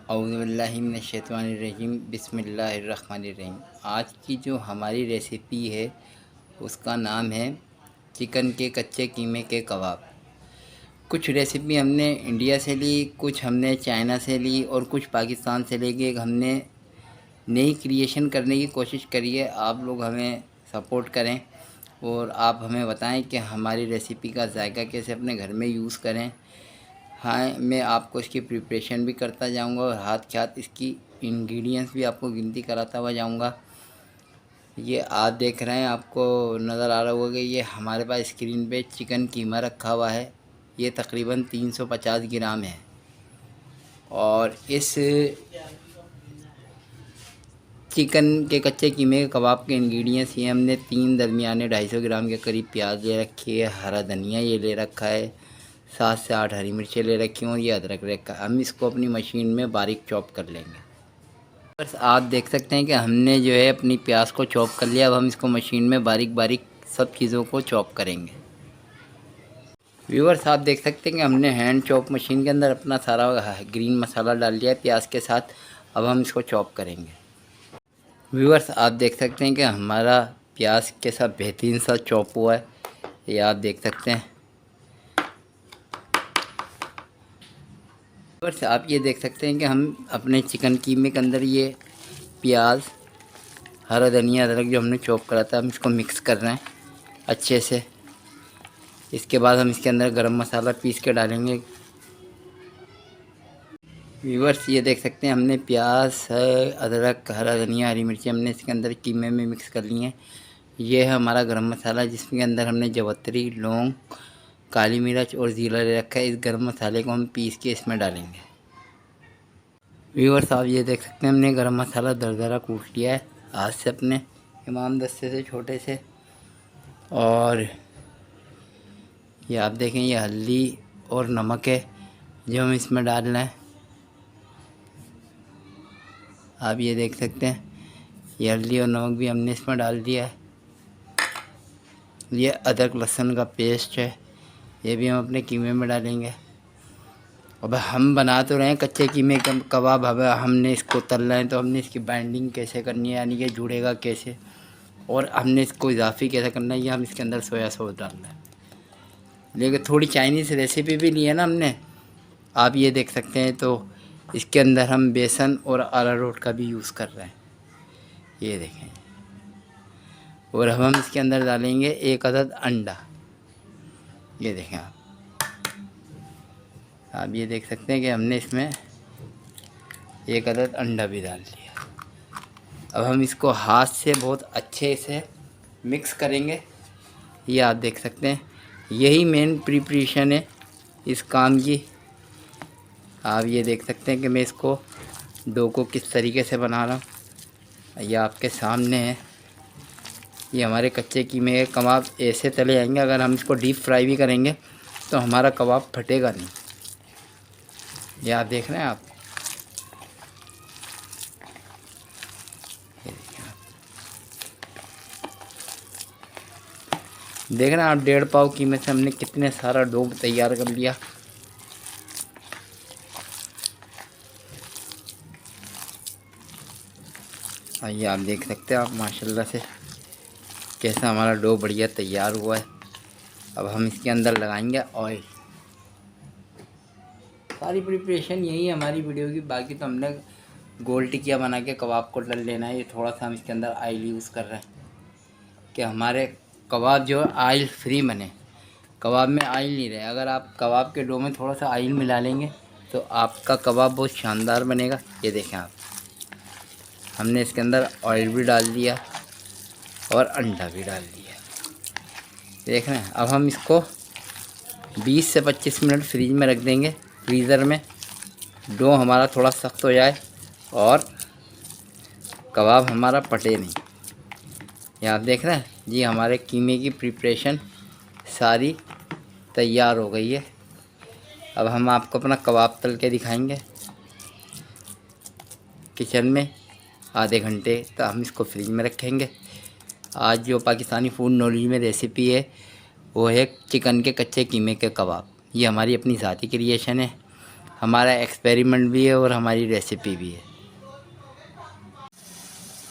औज़ुबिल्लाहि मिनश्शैतानिर्रजीम बिस्मिल्लाहिर्रहमानिर्रहीम। आज की जो हमारी रेसिपी है उसका नाम है चिकन के कच्चे कीमे के कबाब। कुछ रेसिपी हमने इंडिया से ली, कुछ हमने चाइना से ली और कुछ पाकिस्तान से लेके हमने नई क्रिएशन करने की कोशिश करी है। आप लोग हमें सपोर्ट करें और आप हमें बताएं कि हमारी रेसिपी का जायका कैसे अपने घर में यूज़ करें। हाँ, मैं आपको इसकी प्रिपरेशन भी करता जाऊंगा और हाथ के हाथ इसकी इंग्रेडिएंट्स भी आपको गिनती कराता हुआ जाऊंगा। ये आप देख रहे हैं, आपको नज़र आ रहा होगा कि ये हमारे पास स्क्रीन पे चिकन कीमा रखा हुआ है। ये तकरीबन 350 ग्राम है और इस चिकन के कच्चे कीमे के कबाब के इंग्रेडिएंट्स ये हमने 3 दरमियाने 250 ग्राम के करीब प्याज ले रखी है, हरा धनिया ये ले रखा है, 7 से 8 हरी मिर्चें ले रखी हूँ और ये अदरक रखा है। हम इसको अपनी मशीन में बारीक चॉप कर लेंगे। बस आप देख सकते हैं कि हमने जो है अपनी प्याज को चॉप कर लिया। अब हम इसको मशीन में बारीक बारीक सब चीज़ों को चॉप करेंगे। व्यूअर्स, आप देख सकते हैं कि हमने हैंड चॉप मशीन के अंदर अपना सारा ग्रीन मसाला डाल लिया है प्याज के साथ। अब हम इसको चॉप करेंगे। व्यूअर्स, आप देख सकते हैं कि हमारा प्याज के साथ बेहतरीन सा चॉप हुआ है। ये आप देख सकते हैं। व्यूअर्स, आप ये देख सकते हैं कि हम अपने चिकन कीमे के अंदर ये प्याज, हरा धनिया, अदरक जो हमने चॉप करा था हम इसको मिक्स कर रहे हैं अच्छे से। इसके बाद हम इसके अंदर गरम मसाला पीस के डालेंगे। व्यूअर्स, ये देख सकते हैं हमने प्याज, अदरक, हरा धनिया, हरी मिर्ची हमने इसके अंदर कीमे में मिक्स कर ली हैं। ये है हमारा गरम मसाला जिसके अंदर हमने जवत्री, लौंग, काली मिर्च और ज़ीरा ले रखा है। इस गरम मसाले को हम पीस के इसमें डालेंगे। व्यूअर्स, आप ये देख सकते हैं हमने गरम मसाला दरदरा कूट लिया है हाथ से अपने इमाम दस्ते से छोटे से। और ये आप देखें, ये हल्दी और नमक है जो हम इसमें डाल रहे हैं। आप ये देख सकते हैं ये हल्दी और नमक भी हमने इसमें डाल दिया है। ये अदरक लहसुन का पेस्ट है, ये भी हम अपने कीमे में डालेंगे। अब हम बना तो रहे हैं कच्चे कीमे का कबाब, अब हमने इसको तलना है तो हमने इसकी बाइंडिंग कैसे करनी है, यानी कि जुड़ेगा कैसे और हमने इसको इजाफी कैसे करना है, ये हम इसके अंदर सोया सॉस डालना है। लेकिन थोड़ी चाइनीज़ रेसिपी भी ली है ना हमने, आप ये देख सकते हैं। तो इसके अंदर हम बेसन और अरारोट का भी यूज़ कर रहे हैं, ये देखें। और हम इसके अंदर डालेंगे 1 अदद अंडा, ये देखें आप ये देख सकते हैं कि हमने इसमें 1 अदद अंडा भी डाल दिया। अब हम इसको हाथ से बहुत अच्छे से मिक्स करेंगे। ये आप देख सकते हैं, यही मेन प्रिपरेशन है इस काम की। आप ये देख सकते हैं कि मैं इसको डो को किस तरीके से बना रहा हूँ, ये आपके सामने है। ये हमारे कच्चे कीमे के कबाब ऐसे तले जाएंगे। अगर हम इसको डीप फ्राई भी करेंगे तो हमारा कबाब फटेगा नहीं। ये आप देख रहे हैं, आप देख रहे हैं आप 1.5 पाव कीमे से हमने कितने सारा डो तैयार कर लिया। और ये आप देख सकते हैं आप माशाल्लाह से कैसा हमारा डो बढ़िया तैयार हुआ है। अब हम इसके अंदर लगाएंगे ऑयल। सारी प्रिपरेशन यही है हमारी वीडियो की। बाकी तो हमने गोल टिकिया बना के कबाब को तल लेना है। ये थोड़ा सा हम इसके अंदर ऑयल यूज़ कर रहे हैं कि हमारे कबाब जो है ऑयल फ्री बने। कबाब में ऑयल नहीं रहे। अगर आप कबाब के डो में थोड़ा सा ऑयल मिला लेंगे तो आपका कबाब बहुत शानदार बनेगा। ये देखें आप, हमने इसके अंदर ऑयल भी डाल दिया और अंडा भी डाल दिया। देख रहे हैं, अब हम इसको 20 से 25 मिनट फ्रीज में रख देंगे, फ्रीज़र में। डो हमारा थोड़ा सख्त हो जाए और कबाब हमारा पटे नहीं। ये आप देख रहे हैं जी, हमारे कीमे की प्रिपरेशन सारी तैयार हो गई है। अब हम आपको अपना कबाब तल के दिखाएंगे किचन में। आधे घंटे तक हम इसको फ्रिज में रखेंगे। आज जो पाकिस्तानी फूड नॉलेज में रेसिपी है वो है चिकन के कच्चे कीमे के कबाब। ये हमारी अपनी ज़ाती क्रिएशन है। हमारा एक्सपेरिमेंट भी है और हमारी रेसिपी भी है।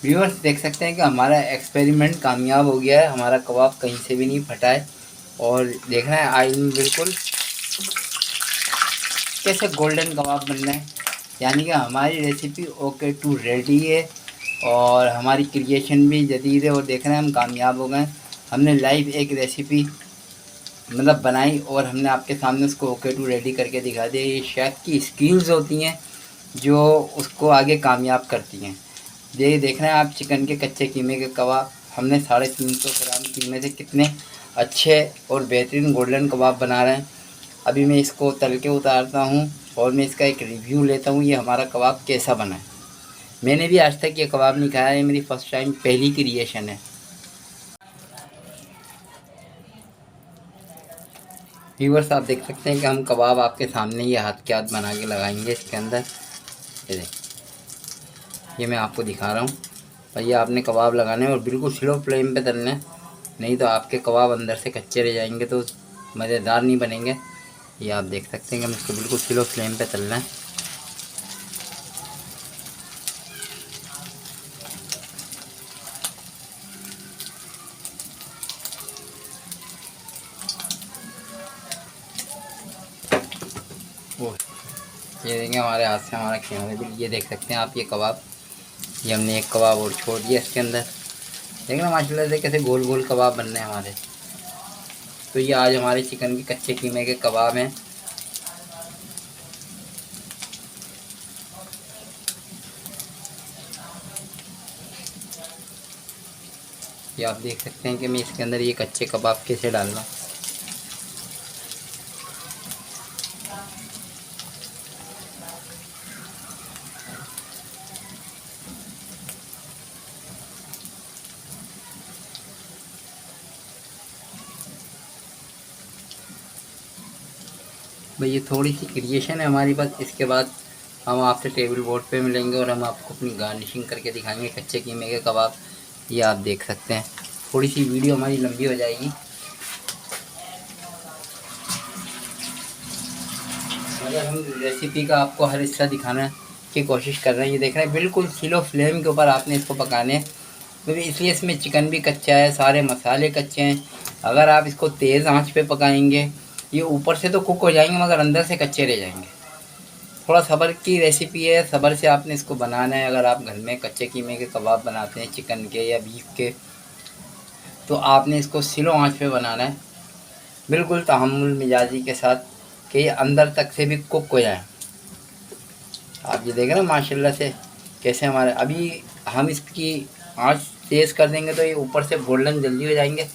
व्यूअर्स देख सकते हैं कि हमारा एक्सपेरिमेंट कामयाब हो गया है, हमारा कबाब कहीं से भी नहीं फटा है। और देख रहे हैं ऑयल में बिल्कुल कैसे गोल्डन कबाब बन रहे हैं। यानी कि हमारी रेसिपी ओके टू रेडी है और हमारी क्रिएशन भी जदीद है। और देख रहे हैं हम कामयाब हो गए। हमने लाइव एक रेसिपी मतलब बनाई और हमने आपके सामने उसको ओके टू रेडी करके दिखा दिया। ये शेफ़ की स्किल्स होती हैं जो उसको आगे कामयाब करती हैं। ये देख रहे हैं आप चिकन के कच्चे कीमे के कबाब। हमने 350 ग्राम कीमे से कितने अच्छे और बेहतरीन गोल्डन कबाब बना रहे हैं। अभी मैं इसको तल के उतारता हूँ और मैं इसका एक रिव्यू लेता हूँ ये हमारा कबाब कैसा बना है। मैंने भी आज तक ये कबाब नहीं खाया, ये मेरी फ़र्स्ट टाइम पहली क्रिएशन है। व्यूअर्स आप देख सकते हैं कि हम कबाब आपके सामने ये हाथ के हाथ बना के लगाएंगे इसके अंदर। ये देख, ये मैं आपको दिखा रहा हूँ। और ये आपने कबाब लगाने और बिल्कुल स्लो फ्लेम पे तलने हैं, नहीं तो आपके कबाब अंदर से कच्चे रह जाएंगे तो मज़ेदार नहीं बनेंगे। ये आप देख सकते हैं कि हम इसको बिल्कुल स्लो फ्लेम पे तलना है। ओह, ये देखेंगे हमारे हाथ से हमारा खीमा बिल्कुल, ये देख सकते हैं आप ये कबाब। ये हमने एक कबाब और छोड़ दिया इसके अंदर। देखना माशाल्लाह से कैसे गोल गोल कबाब बन रहे हैं हमारे। तो ये आज हमारे चिकन के कच्चे कीमे के कबाब हैं। ये आप देख सकते हैं कि मैं इसके अंदर ये कच्चे कबाब कैसे डाल रहा हूँ। भाई ये थोड़ी सी क्रिएशन है हमारी पास। इसके बाद हम आपसे टेबल बोर्ड पे मिलेंगे और हम आपको अपनी गार्निशिंग करके दिखाएंगे कच्चे कीमे के कबाब। ये आप देख सकते हैं। थोड़ी सी वीडियो हमारी लंबी हो जाएगी मगर हम रेसिपी का आपको हर हिस्सा दिखाने की कोशिश कर रहे हैं। ये देख रहे हैं बिल्कुल स्लो फ्लेम के ऊपर आपने इसको पकाने हैं, क्योंकि इसलिए इसमें चिकन भी कच्चा है, सारे मसाले कच्चे हैं। अगर आप इसको तेज़ आंच पे पकाएंगे ये ऊपर से तो कुक हो जाएंगे मगर अंदर से कच्चे रह जाएंगे। थोड़ा सब्र की रेसिपी है, सब्र से आपने इसको बनाना है। अगर आप घर में कच्चे कीमे के कबाब बनाते हैं चिकन के या बीफ के, तो आपने इसको स्लो आंच पे बनाना है बिल्कुल तहम्मुल मिजाजी के साथ कि ये अंदर तक से भी कुक हो जाए। आप ये देख रहे हैं माशाल्लाह से कैसे हमारे अभी हम इसकी आंच तेज़ कर देंगे तो ये ऊपर से गोल्डन जल्दी हो जाएंगे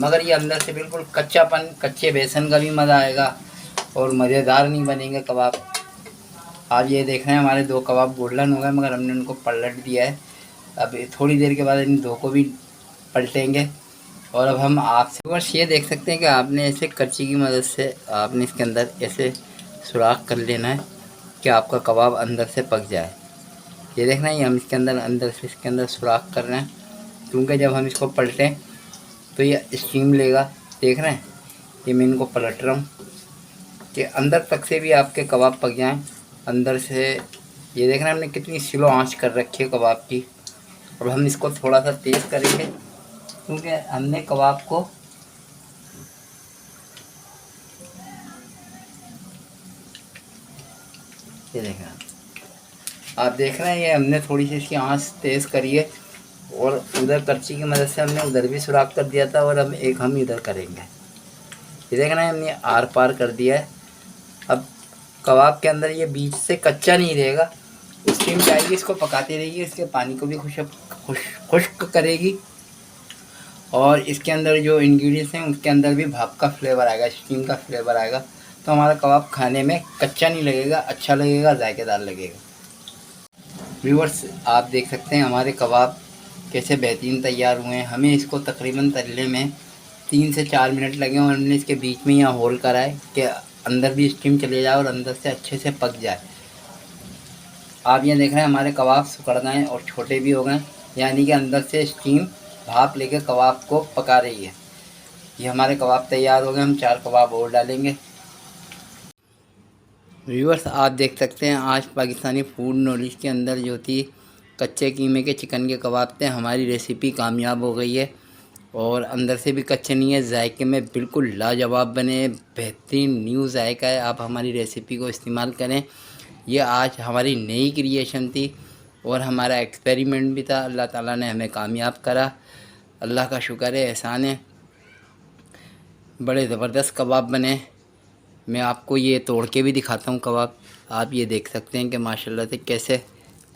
मगर ये अंदर से बिल्कुल कच्चापन, कच्चे बेसन का भी मज़ा आएगा और मज़ेदार नहीं बनेंगे कबाब। आप ये देख रहे हैं हमारे 2 कबाब गोल्डन हो गए मगर हमने उनको पलट दिया है। अब थोड़ी देर के बाद इन 2 को भी पलटेंगे। और अब हम आपसे बस ये देख सकते हैं कि आपने ऐसे करछी की मदद से आपने इसके अंदर ऐसे सुराख कर लेना है कि आपका कबाब अंदर से पक जाए। ये देखना है हम इसके अंदर से इसके अंदर सुराख कर रहे हैं, क्योंकि जब हम इसको पलटें तो ये स्टीम लेगा। देख रहे हैं ये मैं इनको पलट रहा हूँ कि अंदर तक से भी आपके कबाब पक जाएं अंदर से। ये देख रहे हैं हमने कितनी स्लो आंच कर रखी है कबाब की। अब हम इसको थोड़ा सा तेज़ करेंगे क्योंकि हमने कबाब को ये देखें आप देख रहे हैं ये हमने थोड़ी सी इसकी आंच तेज़ करी है और उधर करछी की मदद से हमने उधर भी सुराख कर दिया था और अब एक हम इधर करेंगे। ये देख रहे हैं हमने आर पार कर दिया है। अब कबाब के अंदर ये बीच से कच्चा नहीं रहेगा, स्टीम जाएगी इसको पकाती रहेगी, इसके पानी को भी खुश्क करेगी और इसके अंदर जो इंग्रेडिएंट्स हैं उसके अंदर भी भाप का फ्लेवर आएगा, स्टीम का फ्लेवर आएगा। तो हमारा कबाब खाने में कच्चा नहीं लगेगा, अच्छा लगेगा, जायकेदार लगेगा। व्यूअर्स आप देख सकते हैं हमारे कबाब कैसे बेहतरीन तैयार हुए हैं। हमें इसको तकरीबन तलने में 3 से 4 मिनट लगे और हमने इसके बीच में यहाँ होल करा है कि अंदर भी स्टीम चले जाए और अंदर से अच्छे से पक जाए। आप ये देख रहे हैं हमारे कबाब सिकुड़ गए और छोटे भी हो गए, यानी कि अंदर से स्टीम भाप लेके कबाब को पका रही है। ये हमारे कबाब तैयार हो गए। हम 4 कबाब और डालेंगे। व्यूअर्स, आप देख सकते हैं आज पाकिस्तानी फूड नॉलेज के अंदर जो थी कच्चे कीमे के चिकन के कबाब थे, हमारी रेसिपी कामयाब हो गई है और अंदर से भी कच्चे नहीं है, जायके में बिल्कुल लाजवाब बने, बेहतरीन न्यू जायका है। आप हमारी रेसिपी को इस्तेमाल करें। ये आज हमारी नई क्रिएशन थी और हमारा एक्सपेरिमेंट भी था। अल्लाह ताला ने हमें कामयाब करा, अल्लाह का शुक्र है, एहसान है। बड़े ज़बरदस्त कबाब बने। मैं आपको ये तोड़ के भी दिखाता हूँ कबाब। आप ये देख सकते हैं कि माशाल्लाह से कैसे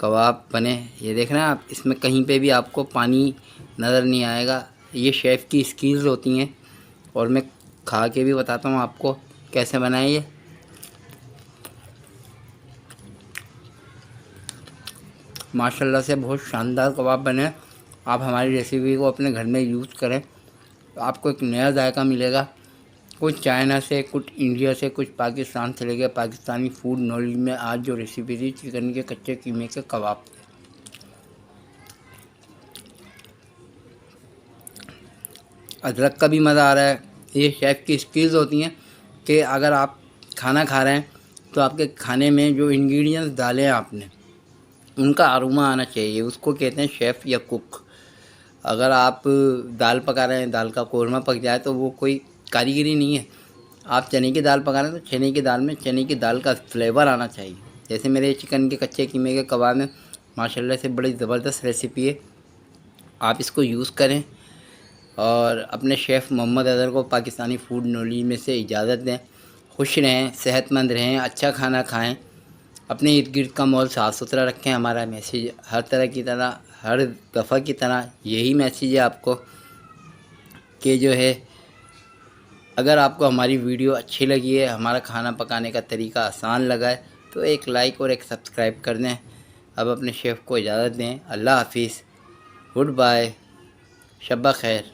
कबाब बने। ये देखना आप, इसमें कहीं पे भी आपको पानी नज़र नहीं आएगा। ये शेफ़ की स्किल्स होती हैं और मैं खा के भी बताता हूँ आपको कैसे बनाए ये। माशाल्लाह से बहुत शानदार कबाब बने। आप हमारी रेसिपी को अपने घर में यूज़ करें तो आपको एक नया जायका मिलेगा। कुछ चाइना से, कुछ इंडिया से, कुछ पाकिस्तान से लेकर पाकिस्तानी फूड नॉलेज में आज जो रेसिपी थी चिकन के कच्चे कीमे के कबाब। अदरक का भी मज़ा आ रहा है। ये शेफ़ की स्किल्स होती हैं कि अगर आप खाना खा रहे हैं तो आपके खाने में जो इंग्रेडिएंट्स डाले हैं आपने, उनका अरोमा आना चाहिए। उसको कहते हैं शेफ़ या कुक। अगर आप दाल पका रहे हैं, दाल का कोरमा पक जाए तो वो कोई कारीगरी नहीं है। आप चने की दाल पका रहे हैं तो चने की दाल में चने की दाल का फ्लेवर आना चाहिए। जैसे मेरे चिकन के कच्चे कीमे के कबाब में माशाल्लाह से बड़ी ज़बरदस्त रेसिपी है। आप इसको यूज़ करें और अपने शेफ़ मोहम्मद अज़हर को पाकिस्तानी फूड नॉलेज में से इजाज़त दें। खुश रहें, सेहतमंद रहें, अच्छा खाना खाएं, अपने इर्द गिर्द का माहौल साफ़ सुथरा रखें। हमारा मैसेज हर तरह की तरह, हर दफ़ा की तरह यही मैसेज है आपको कि जो है, अगर आपको हमारी वीडियो अच्छी लगी है, हमारा खाना पकाने का तरीका आसान लगा है तो एक लाइक और एक सब्सक्राइब कर दें। अब अपने शेफ़ को इजाज़त दें। अल्लाह हाफिज़, गुड बाय, शब्बा खैर।